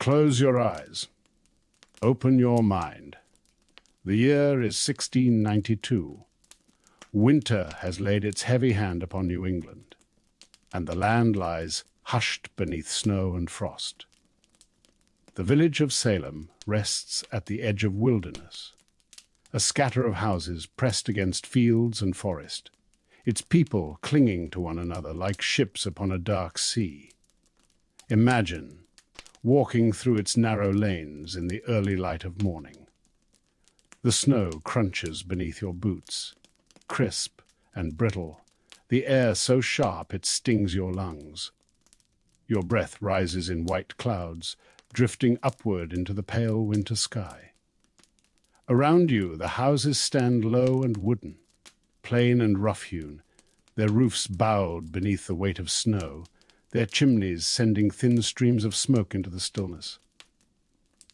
Close your eyes. Open your mind. The year is 1692. Winter has laid its heavy hand upon New England, and the land lies hushed beneath snow and frost. The village of Salem rests at the edge of wilderness, a scatter of houses pressed against fields and forest, its people clinging to one another like ships upon a dark sea. Imagine walking through its narrow lanes in the early light of morning. The snow crunches beneath your boots, crisp and brittle, the air so sharp it stings your lungs. Your breath rises in white clouds, drifting upward into the pale winter sky. Around you, the houses stand low and wooden, plain and rough-hewn, their roofs bowed beneath the weight of snow, their chimneys sending thin streams of smoke into the stillness.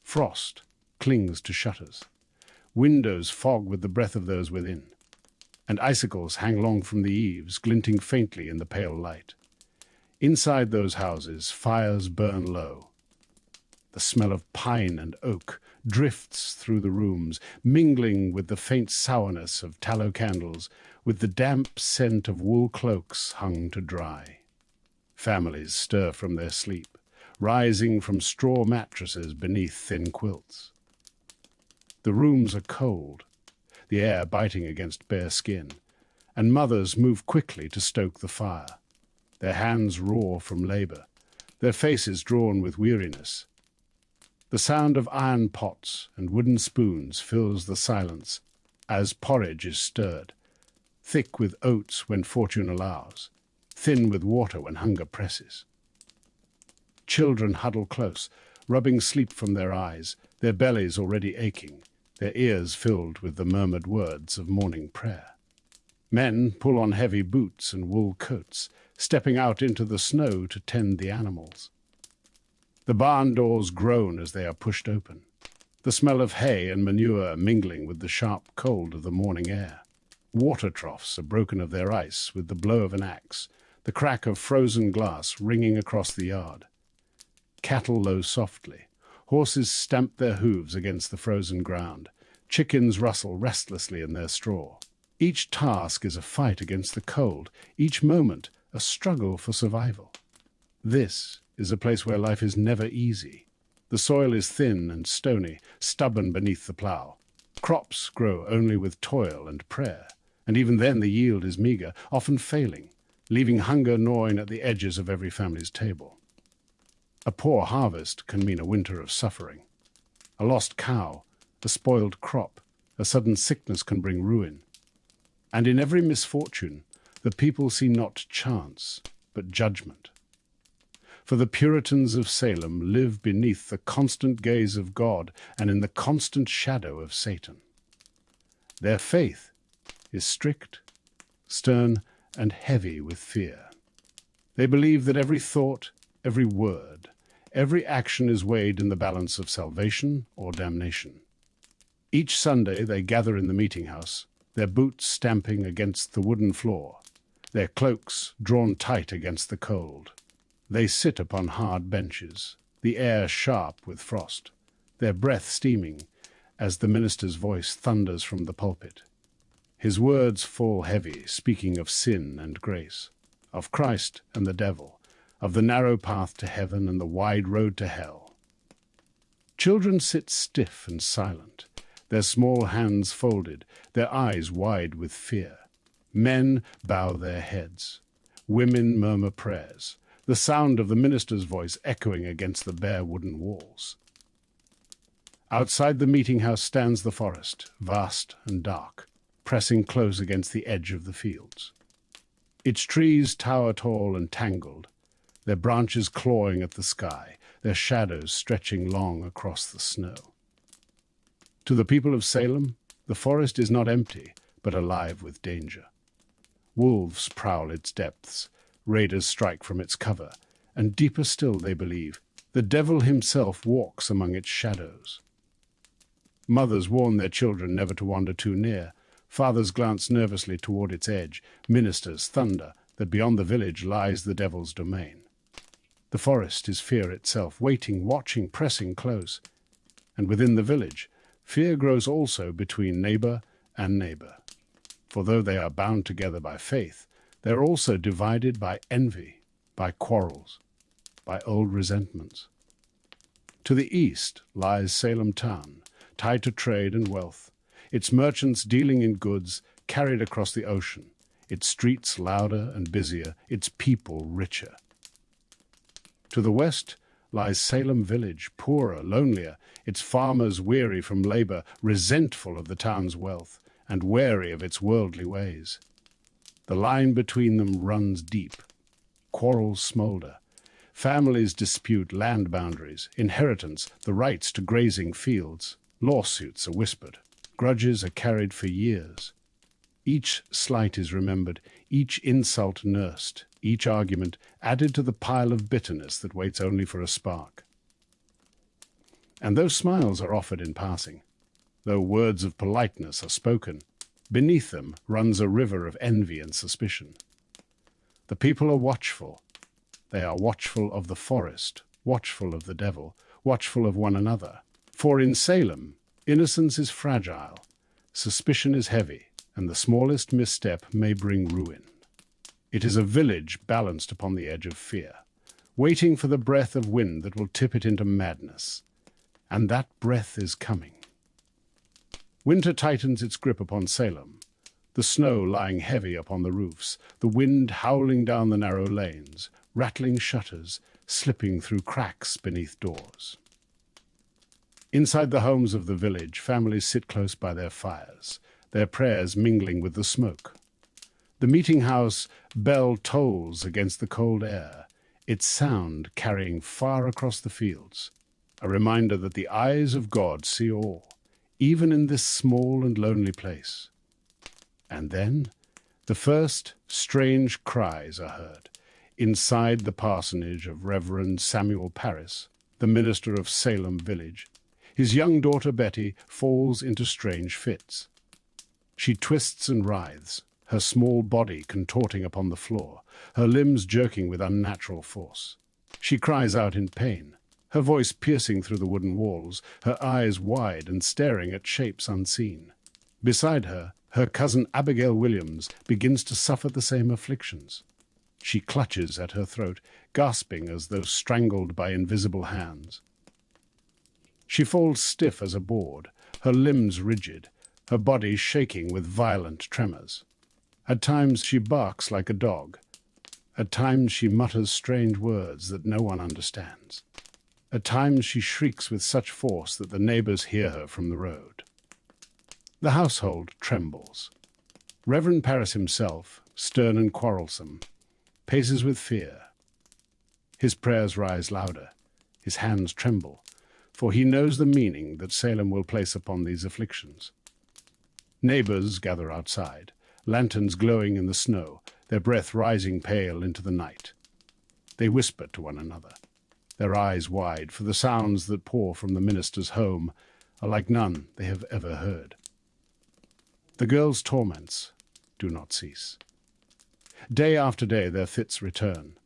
Frost clings to shutters. Windows fog with the breath of those within, and icicles hang long from the eaves, glinting faintly in the pale light. Inside those houses, fires burn low. The smell of pine and oak drifts through the rooms, mingling with the faint sourness of tallow candles, with the damp scent of wool cloaks hung to dry. Families stir from their sleep, rising from straw mattresses beneath thin quilts. The rooms are cold, the air biting against bare skin, and mothers move quickly to stoke the fire. Their hands raw from labor, their faces drawn with weariness. The sound of iron pots and wooden spoons fills the silence as porridge is stirred, thick with oats when fortune allows, thin with water when hunger presses. Children huddle close, rubbing sleep from their eyes, their bellies already aching, their ears filled with the murmured words of morning prayer. Men pull on heavy boots and wool coats, stepping out into the snow to tend the animals. The barn doors groan as they are pushed open, the smell of hay and manure mingling with the sharp cold of the morning air. Water troughs are broken of their ice with the blow of an axe, the crack of frozen glass ringing across the yard. Cattle low softly. Horses stamp their hooves against the frozen ground. Chickens rustle restlessly in their straw. Each task is a fight against the cold, each moment a struggle for survival. This is a place where life is never easy. The soil is thin and stony, stubborn beneath the plough. Crops grow only with toil and prayer, and even then the yield is meager, often failing, leaving hunger gnawing at the edges of every family's table. A poor harvest can mean a winter of suffering. A lost cow, a spoiled crop, a sudden sickness can bring ruin. And in every misfortune, the people see not chance, but judgment. For the Puritans of Salem live beneath the constant gaze of God and in the constant shadow of Satan. Their faith is strict, stern, and heavy with fear. They believe that every thought, every word, every action is weighed in the balance of salvation or damnation. Each Sunday they gather in the meetinghouse, their boots stamping against the wooden floor, their cloaks drawn tight against the cold. They sit upon hard benches, the air sharp with frost, their breath steaming as the minister's voice thunders from the pulpit. His words fall heavy, speaking of sin and grace, of Christ and the devil, of the narrow path to heaven and the wide road to hell. Children sit stiff and silent, their small hands folded, their eyes wide with fear. Men bow their heads. Women murmur prayers, the sound of the minister's voice echoing against the bare wooden walls. Outside the meeting-house stands the forest, vast and dark, pressing close against the edge of the fields. Its trees tower tall and tangled, their branches clawing at the sky, their shadows stretching long across the snow. To the people of Salem, the forest is not empty, but alive with danger. Wolves prowl its depths, raiders strike from its cover, and deeper still, they believe, the devil himself walks among its shadows. Mothers warn their children never to wander too near. Fathers glance nervously toward its edge. Ministers thunder that beyond the village lies the devil's domain. The forest is fear itself, waiting, watching, pressing close. And within the village, fear grows also between neighbor and neighbor. For though they are bound together by faith, they are also divided by envy, by quarrels, by old resentments. To the east lies Salem town, tied to trade and wealth, its merchants dealing in goods carried across the ocean, its streets louder and busier, its people richer. To the west lies Salem village, poorer, lonelier, its farmers weary from labor, resentful of the town's wealth, and wary of its worldly ways. The line between them runs deep. Quarrels smolder. Families dispute land boundaries, inheritance, the rights to grazing fields. Lawsuits are whispered. Grudges are carried for years. Each slight is remembered, each insult nursed, each argument added to the pile of bitterness that waits only for a spark. And though smiles are offered in passing, though words of politeness are spoken, beneath them runs a river of envy and suspicion. The people are watchful. They are watchful of the forest, watchful of the devil, watchful of one another. For in Salem, innocence is fragile, suspicion is heavy, and the smallest misstep may bring ruin. It is a village balanced upon the edge of fear, waiting for the breath of wind that will tip it into madness. And that breath is coming. Winter tightens its grip upon Salem, the snow lying heavy upon the roofs, the wind howling down the narrow lanes, rattling shutters, slipping through cracks beneath doors. Inside the homes of the village, families sit close by their fires, their prayers mingling with the smoke. The meetinghouse bell tolls against the cold air, its sound carrying far across the fields, a reminder that the eyes of God see all, even in this small and lonely place. And then the first strange cries are heard inside the parsonage of Reverend Samuel Parris, the minister of Salem village. His young daughter Betty falls into strange fits. She twists and writhes, her small body contorting upon the floor, her limbs jerking with unnatural force. She cries out in pain, her voice piercing through the wooden walls, her eyes wide and staring at shapes unseen. Beside her, her cousin Abigail Williams begins to suffer the same afflictions. She clutches at her throat, gasping as though strangled by invisible hands. She falls stiff as a board, her limbs rigid, her body shaking with violent tremors. At times she barks like a dog. At times she mutters strange words that no one understands. At times she shrieks with such force that the neighbors hear her from the road. The household trembles. Reverend Parris himself, stern and quarrelsome, paces with fear. His prayers rise louder, his hands tremble, for he knows the meaning that Salem will place upon these afflictions. Neighbors gather outside, lanterns glowing in the snow, their breath rising pale into the night. They whisper to one another, their eyes wide, for the sounds that pour from the minister's home are like none they have ever heard. The girls' torments do not cease. Day after day their fits return.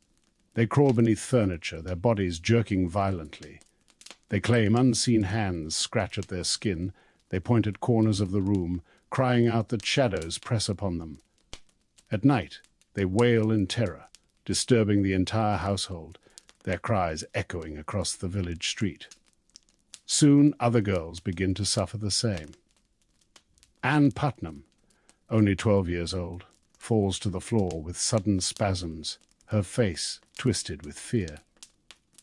They crawl beneath furniture, their bodies jerking violently. They claim unseen hands scratch at their skin. They point at corners of the room, crying out that shadows press upon them. At night they wail in terror, disturbing the entire household, their cries echoing across the village street. Soon other girls begin to suffer the same. Anne Putnam, only 12 years old, falls to the floor with sudden spasms, her face twisted with fear.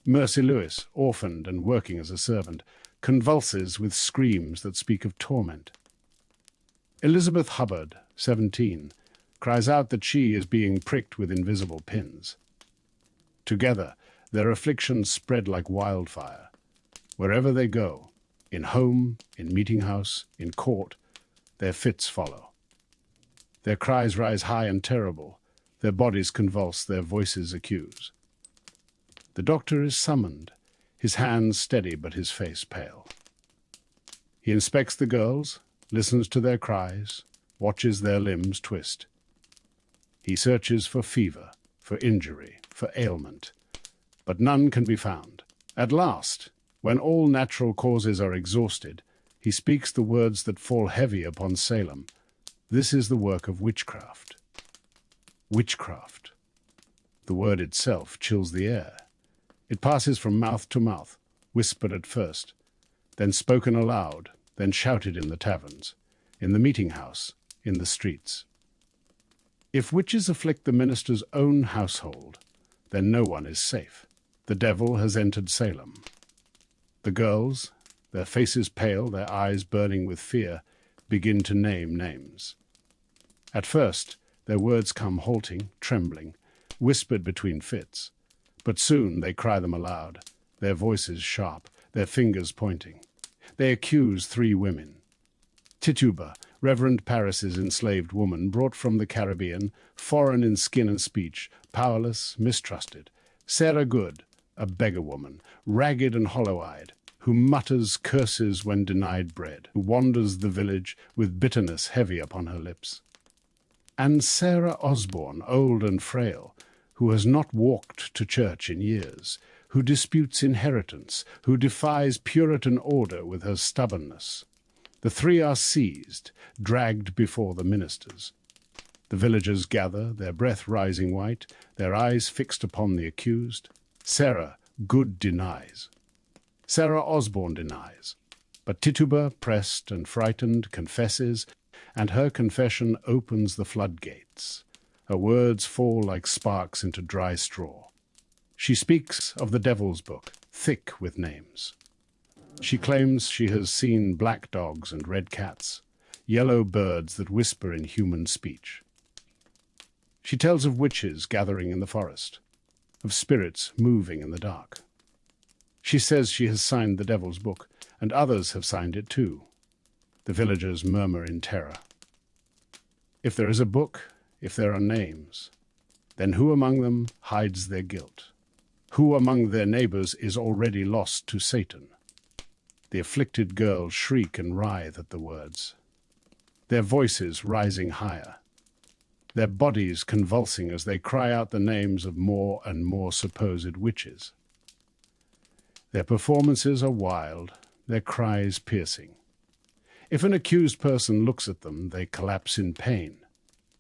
Mercy Lewis, orphaned and working as a servant, convulses with screams that speak of torment. Elizabeth Hubbard, 17, cries out that she is being pricked with invisible pins. Together, their afflictions spread like wildfire. Wherever they go, in home, in meetinghouse, in court, their fits follow. Their cries rise high and terrible, their bodies convulse, their voices accuse. The doctor is summoned, his hands steady but his face pale. He inspects the girls, listens to their cries, watches their limbs twist. He searches for fever, for injury, for ailment, but none can be found. At last, when all natural causes are exhausted, he speaks the words that fall heavy upon Salem. This is the work of witchcraft. Witchcraft. The word itself chills the air. It passes from mouth to mouth, whispered at first, then spoken aloud, then shouted in the taverns, in the meeting-house, in the streets. If witches afflict the minister's own household, then no one is safe. The devil has entered Salem. The girls, their faces pale, their eyes burning with fear, begin to name names. At first, their words come halting, trembling, whispered between fits, but soon they cry them aloud, their voices sharp, their fingers pointing. They accuse 3 women. Tituba, Reverend Paris's enslaved woman, brought from the Caribbean, foreign in skin and speech, powerless, mistrusted. Sarah Good, a beggar woman, ragged and hollow-eyed, who mutters curses when denied bread, who wanders the village with bitterness heavy upon her lips. And Sarah Osborne, old and frail, who has not walked to church in years, who disputes inheritance, who defies Puritan order with her stubbornness. The 3 are seized, dragged before the ministers. The villagers gather, their breath rising white, their eyes fixed upon the accused. Sarah Good denies. Sarah Osborne denies. But Tituba, pressed and frightened, confesses, and her confession opens the floodgates. Her words fall like sparks into dry straw. She speaks of the devil's book, thick with names. She claims she has seen black dogs and red cats, yellow birds that whisper in human speech. She tells of witches gathering in the forest, of spirits moving in the dark. She says she has signed the devil's book, and others have signed it too. The villagers murmur in terror. If there is a book, if there are names, then who among them hides their guilt? Who among their neighbors is already lost to Satan? The afflicted girls shriek and writhe at the words, their voices rising higher, their bodies convulsing as they cry out the names of more and more supposed witches. Their performances are wild, their cries piercing. If an accused person looks at them, they collapse in pain.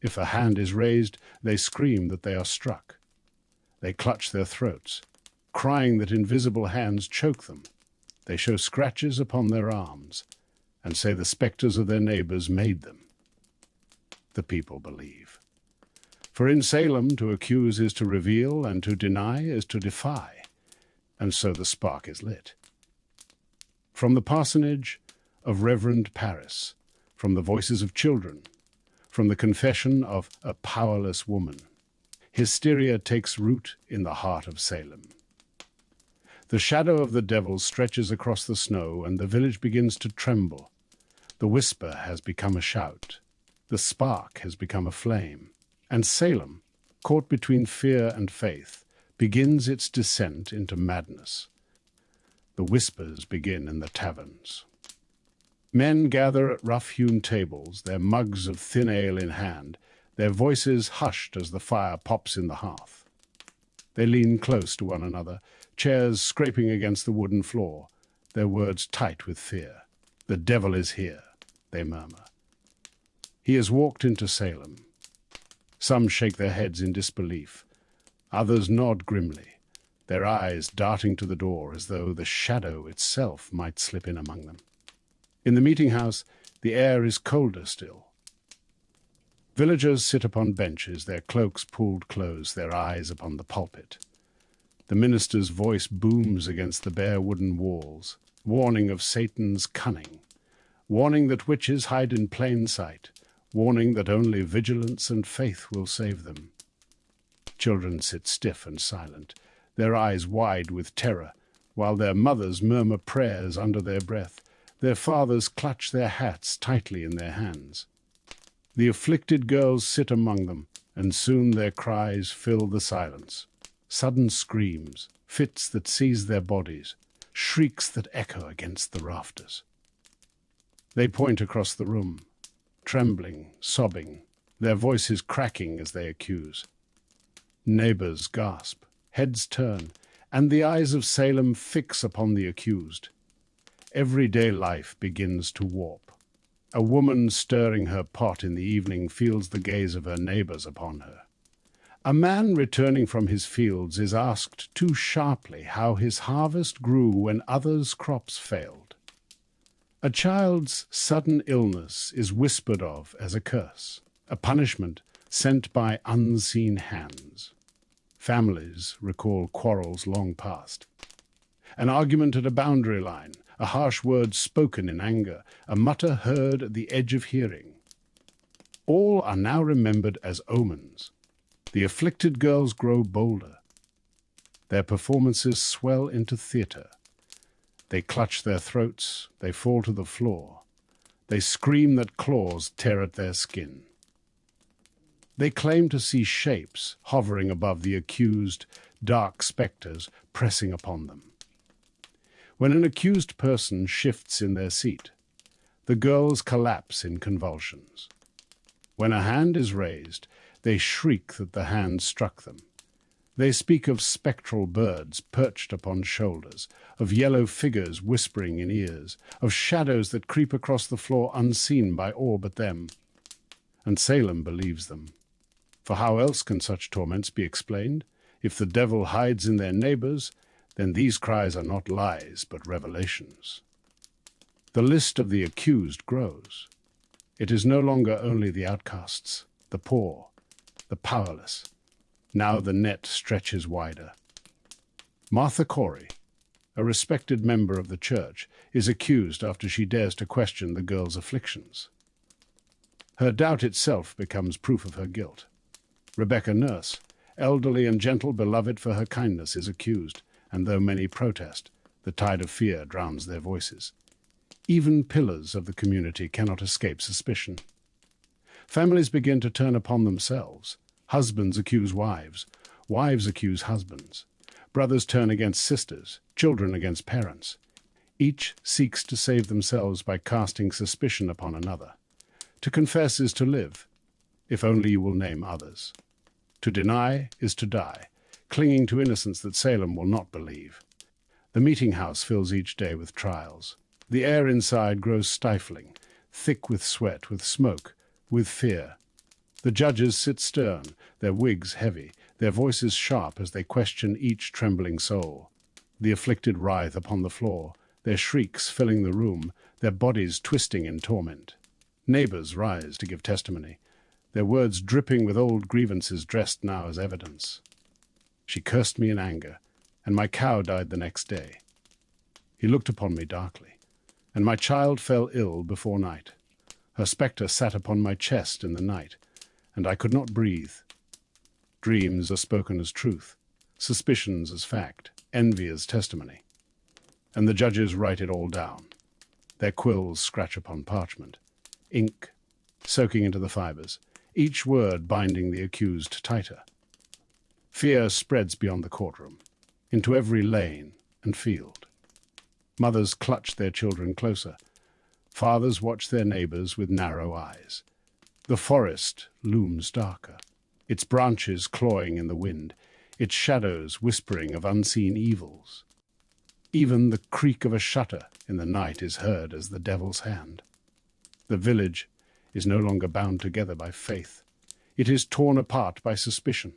If a hand is raised, they scream that they are struck. They clutch their throats, crying that invisible hands choke them. They show scratches upon their arms and say the spectres of their neighbors made them. The people believe. For in Salem, to accuse is to reveal, and to deny is to defy. And so the spark is lit. From the parsonage of Reverend Paris, from the voices of children, from the confession of a powerless woman, hysteria takes root in the heart of Salem. The shadow of the devil stretches across the snow, and the village begins to tremble. The whisper has become a shout. The spark has become a flame. And Salem, caught between fear and faith, begins its descent into madness. The whispers begin in the taverns. Men gather at rough-hewn tables, their mugs of thin ale in hand, their voices hushed as the fire pops in the hearth. They lean close to one another, chairs scraping against the wooden floor, their words tight with fear. The devil is here, they murmur. He has walked into Salem. Some shake their heads in disbelief. Others nod grimly, their eyes darting to the door as though the shadow itself might slip in among them. In the meeting-house, the air is colder still. Villagers sit upon benches, their cloaks pulled close, their eyes upon the pulpit. The minister's voice booms against the bare wooden walls, warning of Satan's cunning, warning that witches hide in plain sight, warning that only vigilance and faith will save them. Children sit stiff and silent, their eyes wide with terror, while their mothers murmur prayers under their breath. Their fathers clutch their hats tightly in their hands. The afflicted girls sit among them, and soon their cries fill the silence. Sudden screams, fits that seize their bodies, shrieks that echo against the rafters. They point across the room, trembling, sobbing, their voices cracking as they accuse. Neighbors gasp, heads turn, and the eyes of Salem fix upon the accused. Everyday life begins to warp. A woman stirring her pot in the evening feels the gaze of her neighbors upon her. A man returning from his fields is asked too sharply how his harvest grew when others' crops failed. A child's sudden illness is whispered of as a curse, a punishment sent by unseen hands. Families recall quarrels long past. An argument at a boundary line, a harsh word spoken in anger, a mutter heard at the edge of hearing. All are now remembered as omens. The afflicted girls grow bolder. Their performances swell into theatre. They clutch their throats, they fall to the floor. They scream that claws tear at their skin. They claim to see shapes hovering above the accused, dark spectres pressing upon them. When an accused person shifts in their seat, the girls collapse in convulsions. When a hand is raised, they shriek that the hand struck them. They speak of spectral birds perched upon shoulders, of yellow figures whispering in ears, of shadows that creep across the floor unseen by all but them. And Salem believes them. For how else can such torments be explained? If the devil hides in their neighbors, then these cries are not lies, but revelations. The list of the accused grows. It is no longer only the outcasts, the poor, the powerless. Now the net stretches wider. Martha Corey, a respected member of the church, is accused after she dares to question the girl's afflictions. Her doubt itself becomes proof of her guilt. Rebecca Nurse, elderly and gentle, beloved for her kindness, is accused, and though many protest, the tide of fear drowns their voices. Even pillars of the community cannot escape suspicion. Families begin to turn upon themselves. Husbands accuse wives. Wives accuse husbands. Brothers turn against sisters. Children against parents. Each seeks to save themselves by casting suspicion upon another. To confess is to live, if only you will name others. To deny is to die, clinging to innocence that Salem will not believe. The meetinghouse fills each day with trials. The air inside grows stifling, thick with sweat, with smoke, with fear. The judges sit stern, their wigs heavy, their voices sharp as they question each trembling soul. The afflicted writhe upon the floor, their shrieks filling the room, their bodies twisting in torment. Neighbors rise to give testimony, their words dripping with old grievances dressed now as evidence. She cursed me in anger, and my cow died the next day. He looked upon me darkly, and my child fell ill before night. Her spectre sat upon my chest in the night, and I could not breathe. Dreams are spoken as truth, suspicions as fact, envy as testimony. And the judges write it all down. Their quills scratch upon parchment, ink soaking into the fibers, each word binding the accused tighter. Fear spreads beyond the courtroom, into every lane and field. Mothers clutch their children closer. Fathers watch their neighbors with narrow eyes. The forest looms darker, its branches clawing in the wind, its shadows whispering of unseen evils. Even the creak of a shutter in the night is heard as the devil's hand. The village is no longer bound together by faith. It is torn apart by suspicion.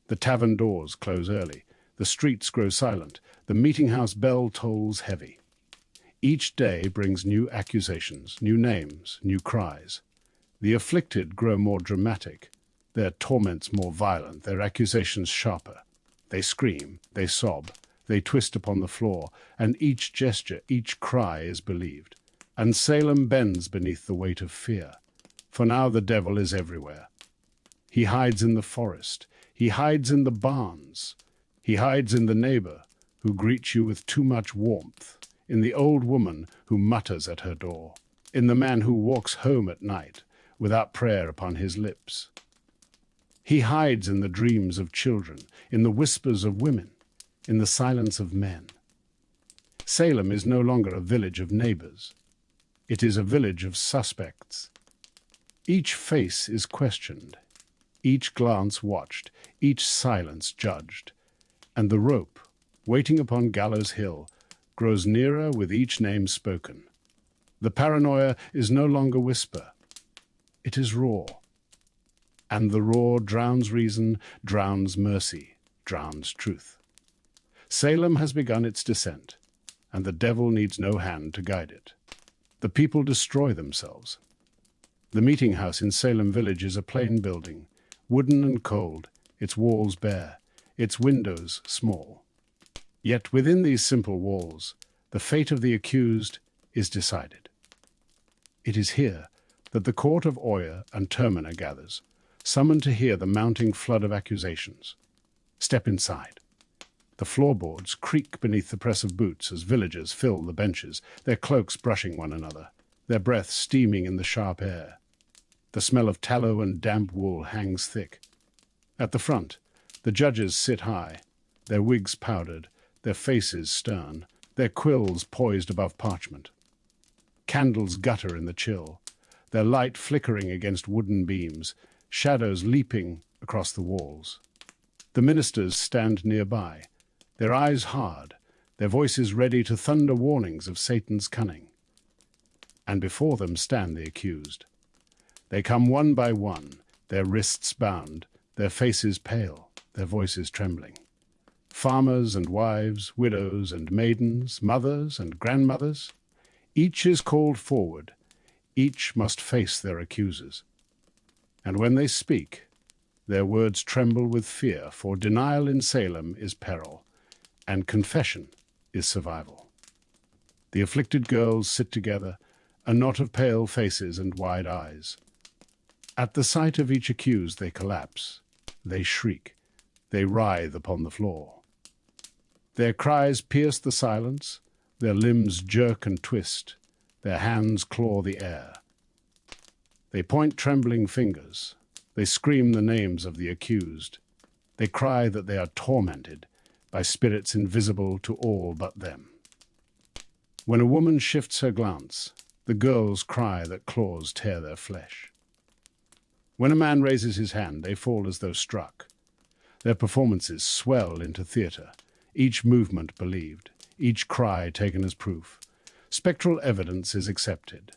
The tavern doors close early. The streets grow silent. The meetinghouse bell tolls heavy. Each day brings new accusations, new names, new cries. The afflicted grow more dramatic, their torments more violent, their accusations sharper. They scream, they sob, they twist upon the floor, and each gesture, each cry is believed. And Salem bends beneath the weight of fear, for now the devil is everywhere. He hides in the forest, he hides in the barns, he hides in the neighbor who greets you with too much warmth, in the old woman who mutters at her door, in the man who walks home at night without prayer upon his lips. He hides in the dreams of children, in the whispers of women, in the silence of men. Salem is no longer a village of neighbors. It is a village of suspects. Each face is questioned, each glance watched, each silence judged, and the rope, waiting upon Gallows Hill, grows nearer with each name spoken. The paranoia is no longer whisper. It is roar. And the roar drowns reason, drowns mercy, drowns truth. Salem has begun its descent, and the devil needs no hand to guide it. The people destroy themselves. The meetinghouse in Salem village is a plain building, wooden and cold, its walls bare, its windows small. Yet within these simple walls, the fate of the accused is decided. It is here that the court of Oyer and Terminer gathers, summoned to hear the mounting flood of accusations. Step inside. The floorboards creak beneath the press of boots as villagers fill the benches, their cloaks brushing one another, their breath steaming in the sharp air. The smell of tallow and damp wool hangs thick. At the front, the judges sit high, their wigs powdered, their faces stern, their quills poised above parchment. Candles gutter in the chill, their light flickering against wooden beams, shadows leaping across the walls. The ministers stand nearby, their eyes hard, their voices ready to thunder warnings of Satan's cunning. And before them stand the accused. They come one by one, their wrists bound, their faces pale, their voices trembling. Farmers and wives, widows and maidens, mothers and grandmothers, each is called forward, each must face their accusers. And when they speak, their words tremble with fear, for denial in Salem is peril, and confession is survival. The afflicted girls sit together, a knot of pale faces and wide eyes. At the sight of each accused they collapse, they shriek, they writhe upon the floor. Their cries pierce the silence, their limbs jerk and twist, their hands claw the air. They point trembling fingers, they scream the names of the accused, they cry that they are tormented by spirits invisible to all but them. When a woman shifts her glance, the girls cry that claws tear their flesh. When a man raises his hand, they fall as though struck. Their performances swell into theatre, each movement believed, each cry taken as proof. Spectral evidence is accepted.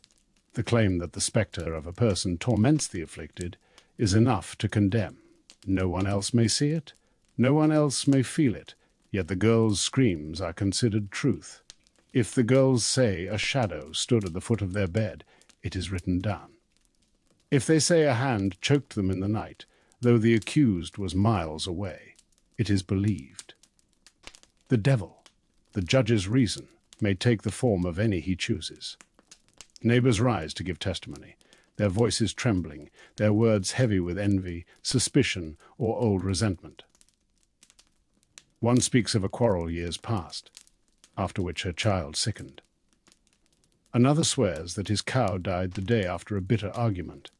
The claim that the spectre of a person torments the afflicted is enough to condemn. No one else may see it, no one else may feel it, yet the girls' screams are considered truth. If the girls say a shadow stood at the foot of their bed, it is written down. If they say a hand choked them in the night, though the accused was miles away, it is believed. The devil, the judge's reason, may take the form of any he chooses. Neighbors rise to give testimony, their voices trembling, their words heavy with envy, suspicion, or old resentment. One speaks of a quarrel years past, after which her child sickened. Another swears that his cow died the day after a bitter argument.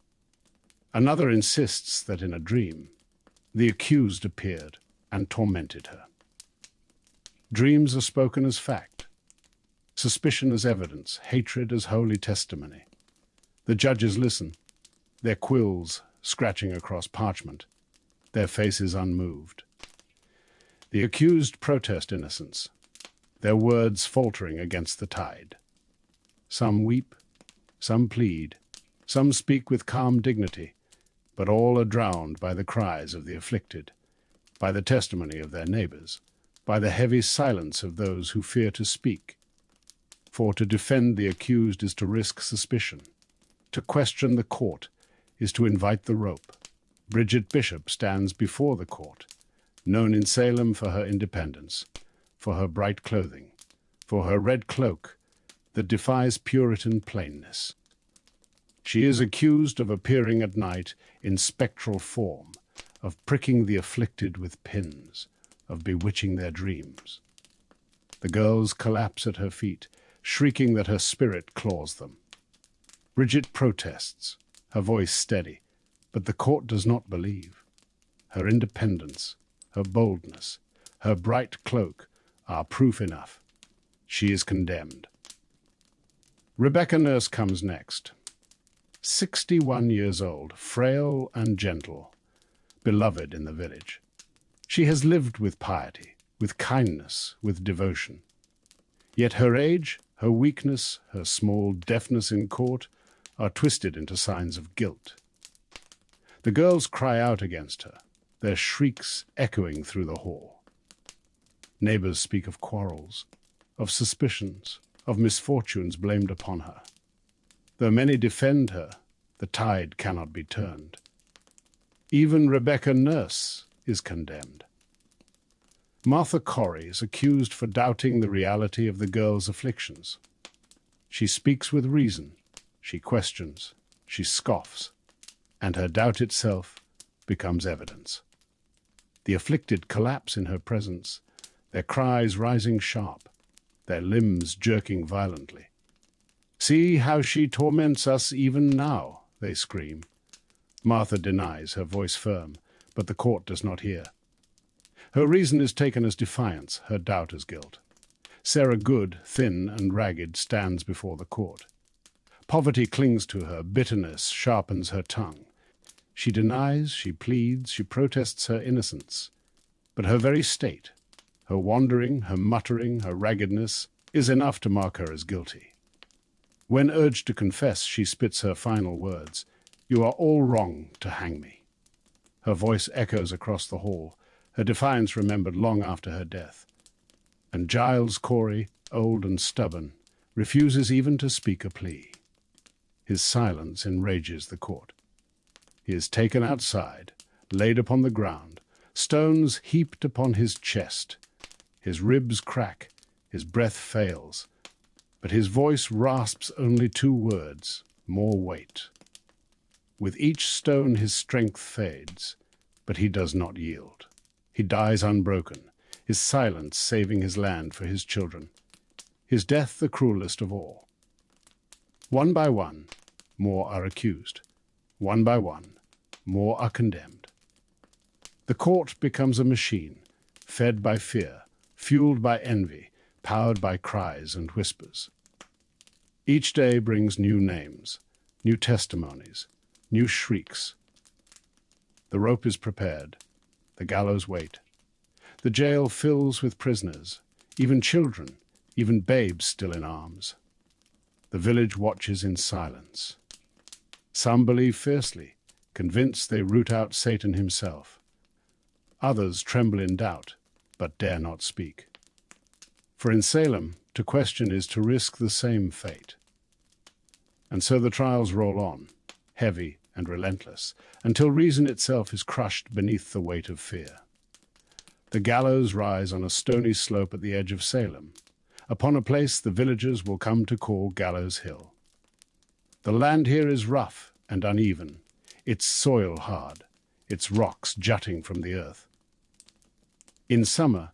Another insists that in a dream, the accused appeared and tormented her. Dreams are spoken as fact, suspicion as evidence, hatred as holy testimony. The judges listen, their quills scratching across parchment, their faces unmoved. The accused protest innocence, their words faltering against the tide. Some weep, some plead, some speak with calm dignity, but all are drowned by the cries of the afflicted, by the testimony of their neighbors, by the heavy silence of those who fear to speak. For to defend the accused is to risk suspicion. To question the court is to invite the rope. Bridget Bishop stands before the court, known in Salem for her independence, for her bright clothing, for her red cloak that defies Puritan plainness. She is accused of appearing at night in spectral form, of pricking the afflicted with pins, of bewitching their dreams. The girls collapse at her feet, shrieking that her spirit claws them. Bridget protests, her voice steady, but the court does not believe. Her independence, her boldness, her bright cloak are proof enough. She is condemned. Rebecca Nurse comes next. 61 years old, frail and gentle, beloved in the village. She has lived with piety, with kindness, with devotion. Yet her age, her weakness, her small deafness in court are twisted into signs of guilt. The girls cry out against her, their shrieks echoing through the hall. Neighbors speak of quarrels, of suspicions, of misfortunes blamed upon her. Though many defend her, the tide cannot be turned. Even Rebecca Nurse is condemned. Martha Corrie is accused for doubting the reality of the girl's afflictions. She speaks with reason, she questions, she scoffs, and her doubt itself becomes evidence. The afflicted collapse in her presence, their cries rising sharp, their limbs jerking violently. "See how she torments us even now," they scream. Martha denies, her voice firm, but the court does not hear. Her reason is taken as defiance, her doubt as guilt. Sarah Good, thin and ragged, stands before the court. Poverty clings to her, bitterness sharpens her tongue. She denies, she pleads, she protests her innocence. But her very state, her wandering, her muttering, her raggedness, is enough to mark her as guilty. When urged to confess, she spits her final words, "You are all wrong to hang me." Her voice echoes across the hall, her defiance remembered long after her death. And Giles Corey, old and stubborn, refuses even to speak a plea. His silence enrages the court. He is taken outside, laid upon the ground, stones heaped upon his chest. His ribs crack, his breath fails, but his voice rasps only 2 words, more weight. With each stone his strength fades, but he does not yield. He dies unbroken, his silence saving his land for his children, his death the cruelest of all. One by one, more are accused. One by one, more are condemned. The court becomes a machine, fed by fear, fueled by envy, powered by cries and whispers. Each day brings new names, new testimonies, new shrieks. The rope is prepared, the gallows wait. The jail fills with prisoners, even children, even babes still in arms. The village watches in silence. Some believe fiercely, convinced they root out Satan himself. Others tremble in doubt, but dare not speak. For in Salem, to question is to risk the same fate. And so the trials roll on, heavy and relentless, until reason itself is crushed beneath the weight of fear. The gallows rise on a stony slope at the edge of Salem, upon a place the villagers will come to call Gallows Hill. The land here is rough and uneven, its soil hard, its rocks jutting from the earth. In summer,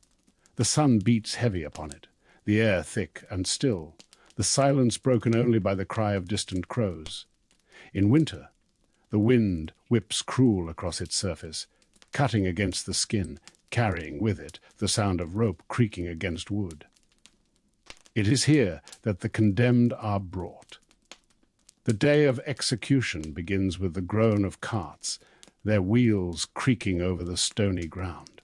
the sun beats heavy upon it, the air thick and still, the silence broken only by the cry of distant crows. In winter, the wind whips cruel across its surface, cutting against the skin, carrying with it the sound of rope creaking against wood. It is here that the condemned are brought. The day of execution begins with the groan of carts, their wheels creaking over the stony ground.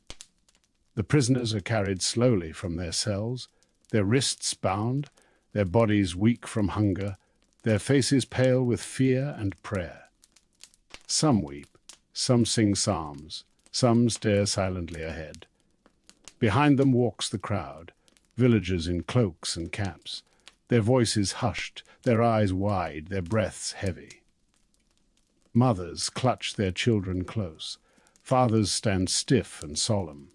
The prisoners are carried slowly from their cells, their wrists bound, their bodies weak from hunger, their faces pale with fear and prayer. Some weep, some sing psalms, some stare silently ahead. Behind them walks the crowd, villagers in cloaks and caps, their voices hushed, their eyes wide, their breaths heavy. Mothers clutch their children close, fathers stand stiff and solemn.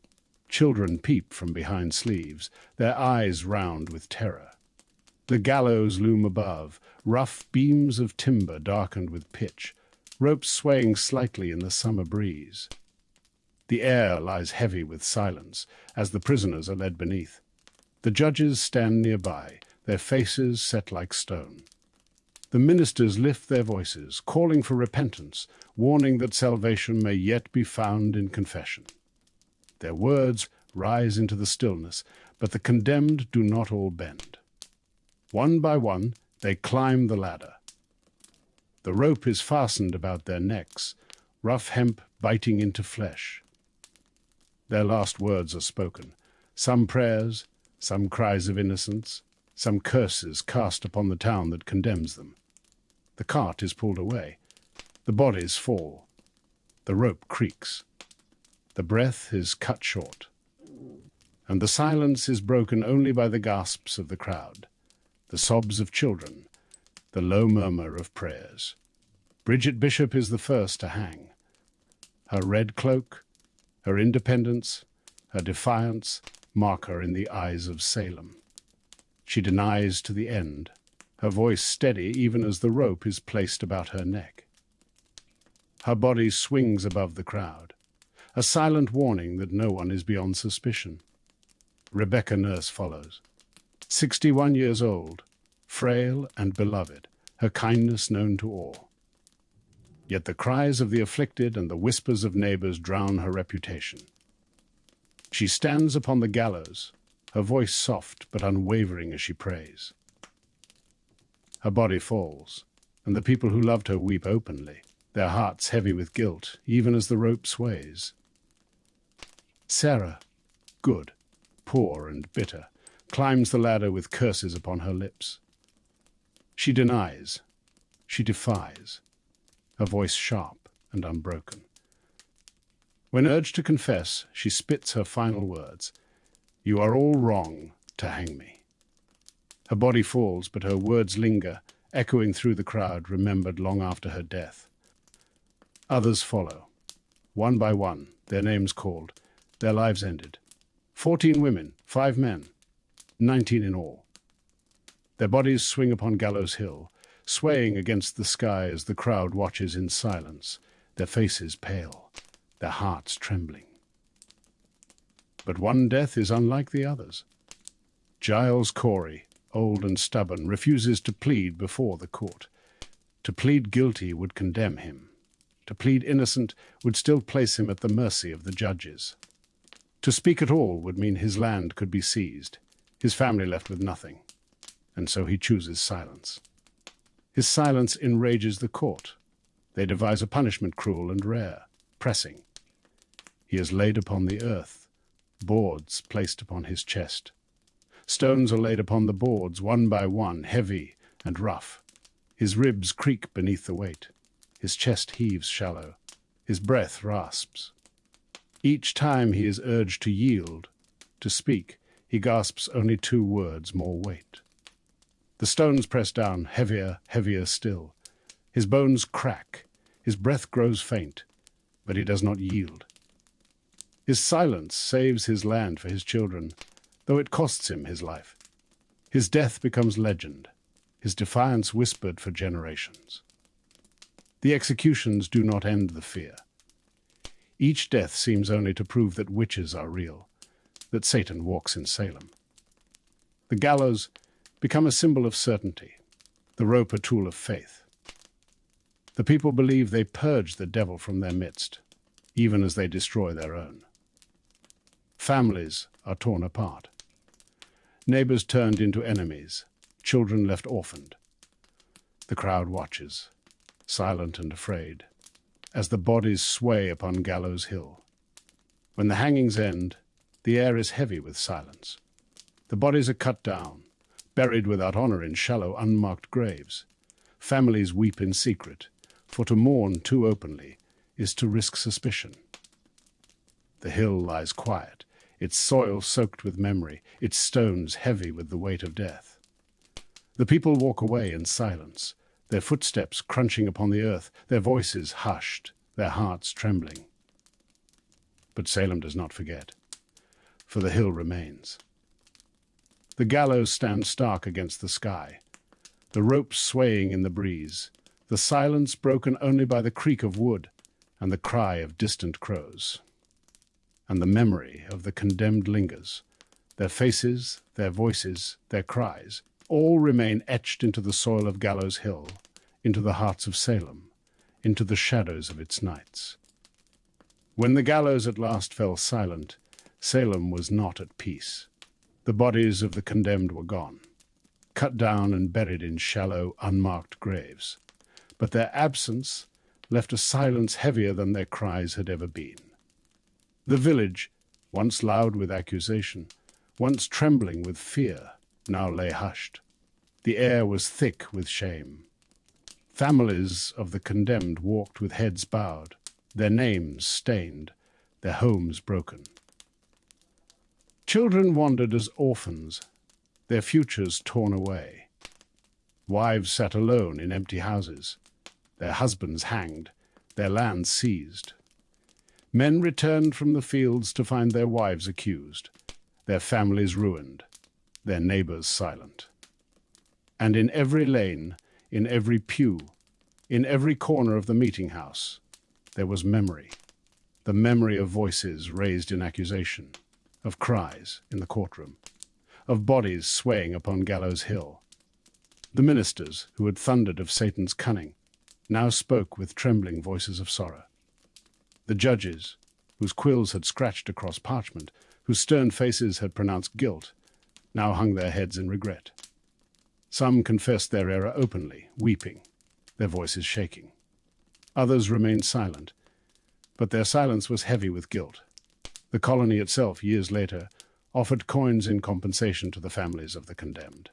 Children peep from behind sleeves, their eyes round with terror. The gallows loom above, rough beams of timber darkened with pitch, ropes swaying slightly in the summer breeze. The air lies heavy with silence as the prisoners are led beneath. The judges stand nearby, their faces set like stone. The ministers lift their voices, calling for repentance, warning that salvation may yet be found in confession. Their words rise into the stillness, but the condemned do not all bend. One by one, they climb the ladder. The rope is fastened about their necks, rough hemp biting into flesh. Their last words are spoken, Some prayers, some cries of innocence, some curses cast upon the town that condemns them. The cart is pulled away. The bodies fall. The rope creaks. The breath is cut short. And the silence is broken only by the gasps of the crowd, the sobs of children, the low murmur of prayers. Bridget Bishop is the first to hang. Her red cloak, her independence, her defiance mark her in the eyes of Salem. She denies to the end, her voice steady even as the rope is placed about her neck. Her body swings above the crowd, a silent warning that no one is beyond suspicion. Rebecca Nurse follows. 61 years old, frail and beloved, her kindness known to all. Yet the cries of the afflicted and the whispers of neighbors drown her reputation. She stands upon the gallows, her voice soft but unwavering as she prays. Her body falls, and the people who loved her weep openly, their hearts heavy with guilt, even as the rope sways. Sarah, good, poor and bitter, climbs the ladder with curses upon her lips. She denies, she defies, her voice sharp and unbroken. When urged to confess, she spits her final words, "You are all wrong to hang me." Her body falls, but her words linger, echoing through the crowd, remembered long after her death. Others follow. One by one, their names called, their lives ended. 14 women, 5 men, 19 in all. Their bodies swing upon Gallows Hill, swaying against the sky as the crowd watches in silence, their faces pale, their hearts trembling. But one death is unlike the others. Giles Corey, old and stubborn, refuses to plead before the court. To plead guilty would condemn him. To plead innocent would still place him at the mercy of the judges. To speak at all would mean his land could be seized, his family left with nothing, and so he chooses silence. His silence enrages the court. They devise a punishment cruel and rare, pressing. He is laid upon the earth, boards placed upon his chest. Stones are laid upon the boards, one by one, heavy and rough. His ribs creak beneath the weight. His chest heaves shallow. His breath rasps. Each time he is urged to yield, to speak, he gasps only 2 words, more weight. The stones press down, heavier, heavier still. His bones crack. His breath grows faint, but he does not yield. His silence saves his land for his children, though it costs him his life. His death becomes legend, his defiance whispered for generations. The executions do not end the fear. Each death seems only to prove that witches are real, that Satan walks in Salem. The gallows become a symbol of certainty, the rope a tool of faith. The people believe they purge the devil from their midst, even as they destroy their own. Families are torn apart. Neighbors turned into enemies, children left orphaned. The crowd watches, silent and afraid, as the bodies sway upon Gallows Hill. When the hangings end, the air is heavy with silence. The bodies are cut down, buried without honor in shallow, unmarked graves. Families weep in secret, for to mourn too openly is to risk suspicion. The hill lies quiet, its soil soaked with memory, its stones heavy with the weight of death. The people walk away in silence, their footsteps crunching upon the earth, their voices hushed, their hearts trembling. But Salem does not forget, for the hill remains. The gallows stand stark against the sky, the ropes swaying in the breeze, the silence broken only by the creak of wood and the cry of distant crows. And the memory of the condemned lingers, their faces, their voices, their cries, all remain etched into the soil of Gallows Hill, into the hearts of Salem, into the shadows of its nights. When the gallows at last fell silent, Salem was not at peace. The bodies of the condemned were gone, cut down and buried in shallow, unmarked graves. But their absence left a silence heavier than their cries had ever been. The village, once loud with accusation, once trembling with fear, now lay hushed. The air was thick with shame. Families of the condemned walked with heads bowed, their names stained, their homes broken. Children wandered as orphans, their futures torn away. Wives sat alone in empty houses, their husbands hanged, their lands seized. Men returned from the fields to find their wives accused, their families ruined, their neighbors silent. And in every lane, in every pew, in every corner of the meetinghouse, there was memory, the memory of voices raised in accusation, of cries in the courtroom, of bodies swaying upon Gallows Hill. The ministers, who had thundered of Satan's cunning, now spoke with trembling voices of sorrow. The judges, whose quills had scratched across parchment, whose stern faces had pronounced guilt, now hung their heads in regret. Some confessed their error openly, weeping, their voices shaking. Others remained silent, but their silence was heavy with guilt. The colony itself, years later, offered coins in compensation to the families of the condemned.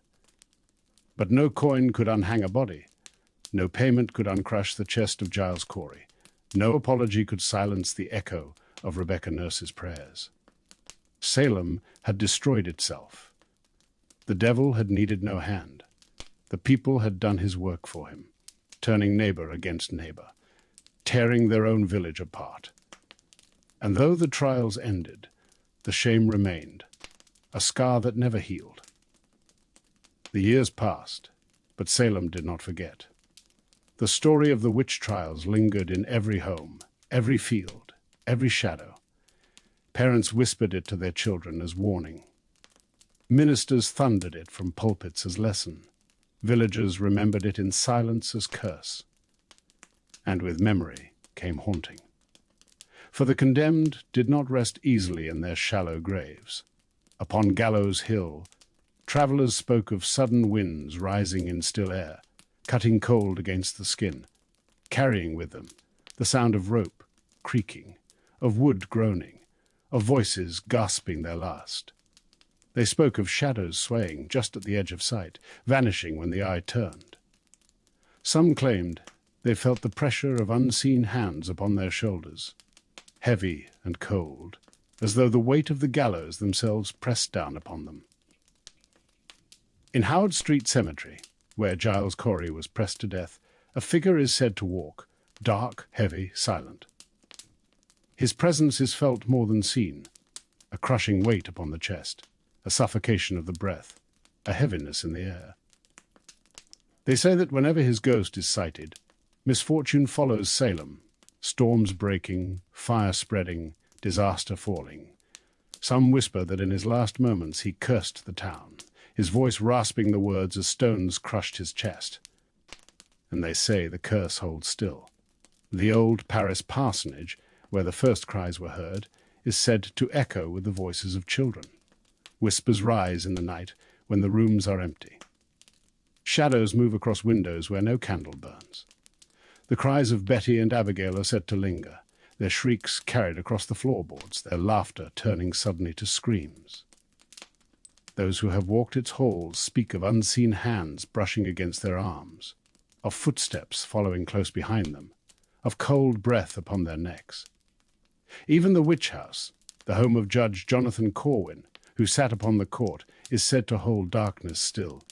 But no coin could unhang a body. No payment could uncrush the chest of Giles Corey. No apology could silence the echo of Rebecca Nurse's prayers. Salem had destroyed itself. The devil had needed no hand. The people had done his work for him, turning neighbor against neighbor, tearing their own village apart. And though the trials ended, the shame remained, a scar that never healed. The years passed, but Salem did not forget. The story of the witch trials lingered in every home, every field, every shadow. Parents whispered it to their children as warning. Ministers thundered it from pulpits as lesson. Villagers remembered it in silence as curse. And with memory came haunting. For the condemned did not rest easily in their shallow graves. Upon Gallows Hill, travellers spoke of sudden winds rising in still air, cutting cold against the skin, carrying with them the sound of rope creaking, of wood groaning, of voices gasping their last. They spoke of shadows swaying just at the edge of sight, vanishing when the eye turned. Some claimed they felt the pressure of unseen hands upon their shoulders, heavy and cold, as though the weight of the gallows themselves pressed down upon them. In Howard Street Cemetery, where Giles Corey was pressed to death, a figure is said to walk, dark, heavy, silent. His presence is felt more than seen, a crushing weight upon the chest, a suffocation of the breath, a heaviness in the air. They say that whenever his ghost is sighted, misfortune follows Salem, storms breaking, fire spreading, disaster falling. Some whisper that in his last moments he cursed the town, his voice rasping the words as stones crushed his chest. And they say the curse holds still. The old Paris parsonage, where the first cries were heard, is said to echo with the voices of children. Whispers rise in the night when the rooms are empty. Shadows move across windows where no candle burns. The cries of Betty and Abigail are said to linger, their shrieks carried across the floorboards, their laughter turning suddenly to screams. Those who have walked its halls speak of unseen hands brushing against their arms, of footsteps following close behind them, of cold breath upon their necks. Even the witch house, the home of Judge Jonathan Corwin, who sat upon the court, is said to hold darkness still.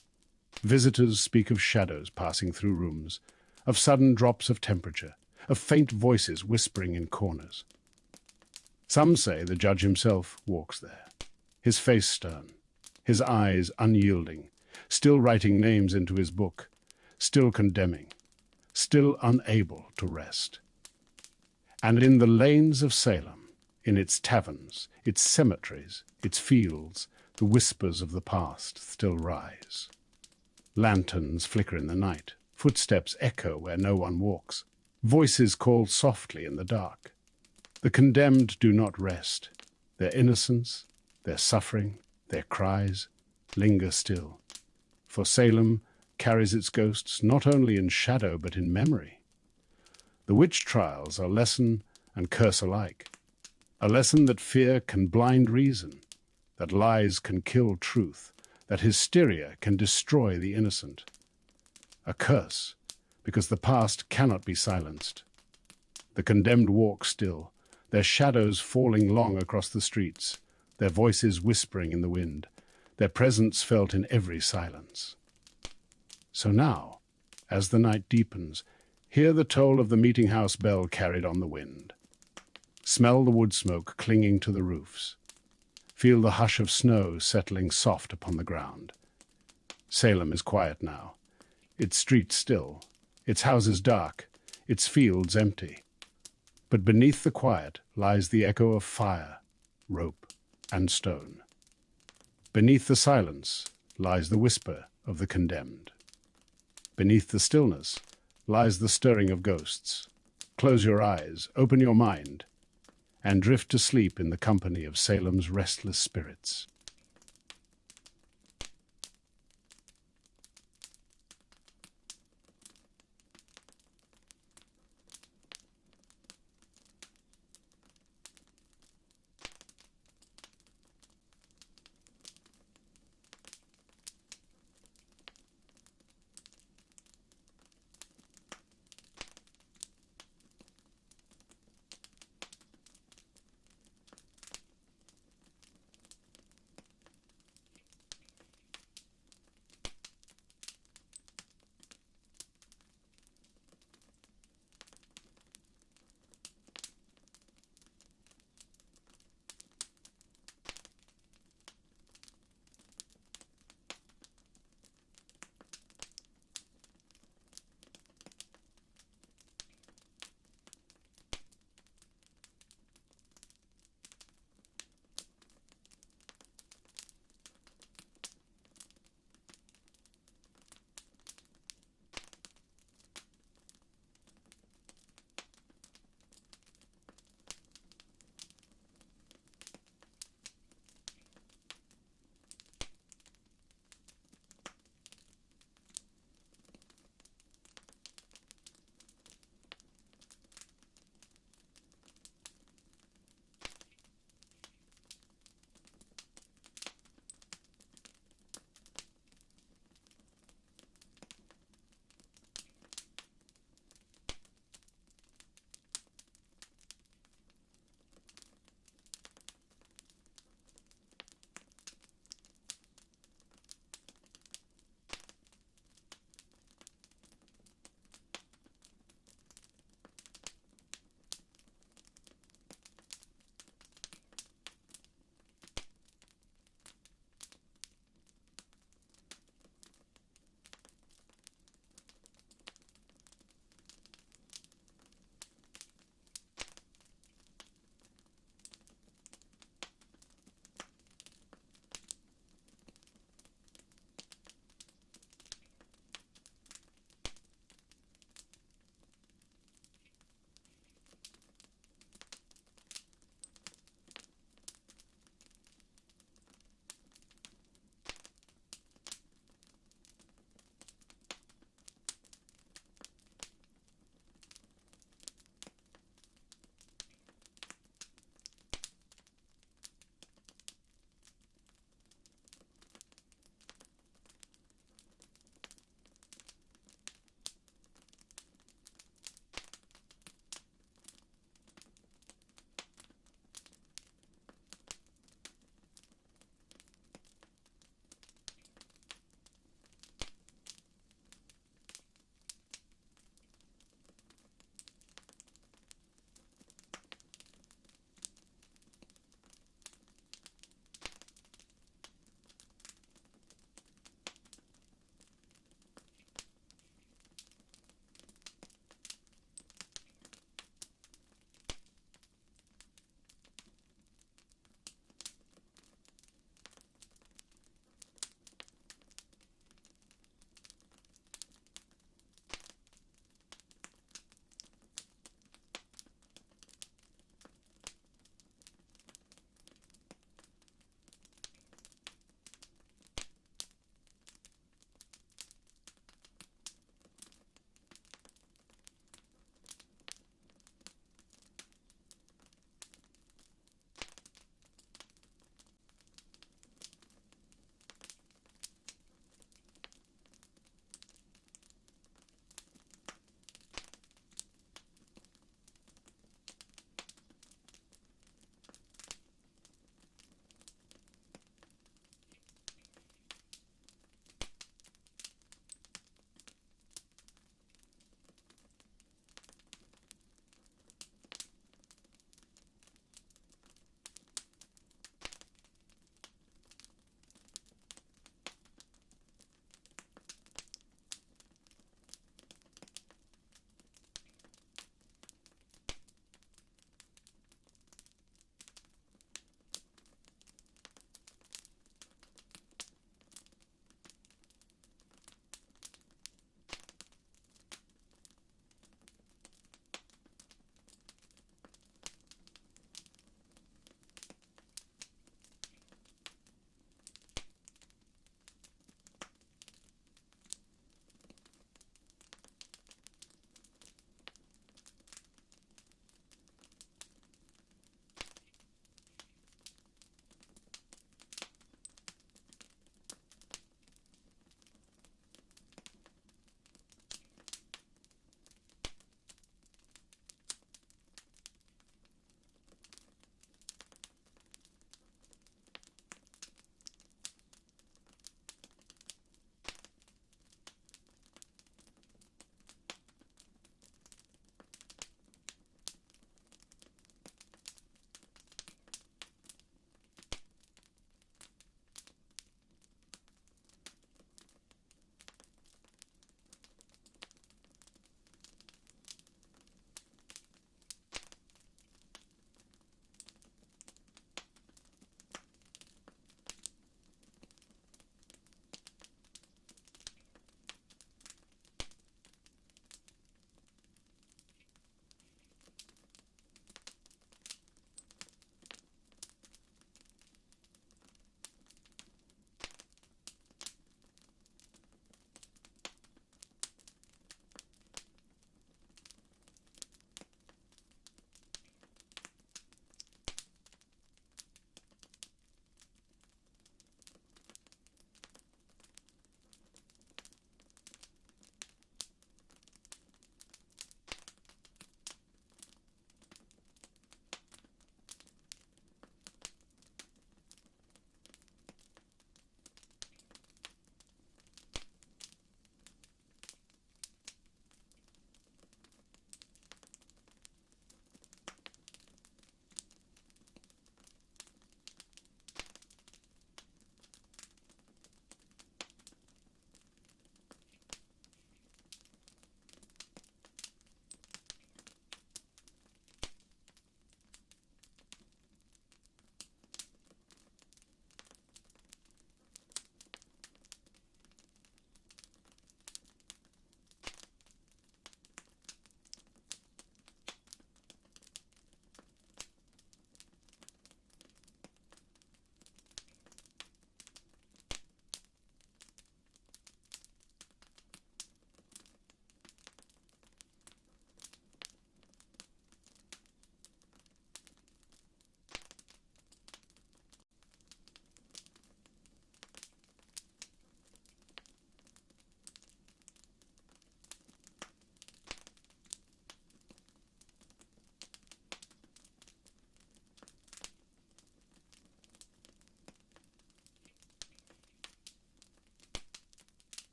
Visitors speak of shadows passing through rooms, of sudden drops of temperature, of faint voices whispering in corners. Some say the judge himself walks there, his face stern, his eyes unyielding, still writing names into his book, still condemning, still unable to rest. And in the lanes of Salem, in its taverns, its cemeteries, its fields, the whispers of the past still rise. Lanterns flicker in the night, footsteps echo where no one walks, voices call softly in the dark. The condemned do not rest. Their innocence, their suffering, their cries linger still. For Salem carries its ghosts not only in shadow but in memory. The witch trials are lesson and curse alike, a lesson that fear can blind reason, that lies can kill truth, that hysteria can destroy the innocent. A curse, because the past cannot be silenced. The condemned walk still, their shadows falling long across the streets, their voices whispering in the wind, their presence felt in every silence. So now, as the night deepens, hear the toll of the meeting-house bell carried on the wind. Smell the wood smoke clinging to the roofs. Feel the hush of snow settling soft upon the ground. Salem is quiet now, its streets still, its houses dark, its fields empty. But beneath the quiet lies the echo of fire, rope, and stone. Beneath the silence lies the whisper of the condemned. Beneath the stillness lies the stirring of ghosts. Close your eyes, open your mind, and drift to sleep in the company of Salem's restless spirits.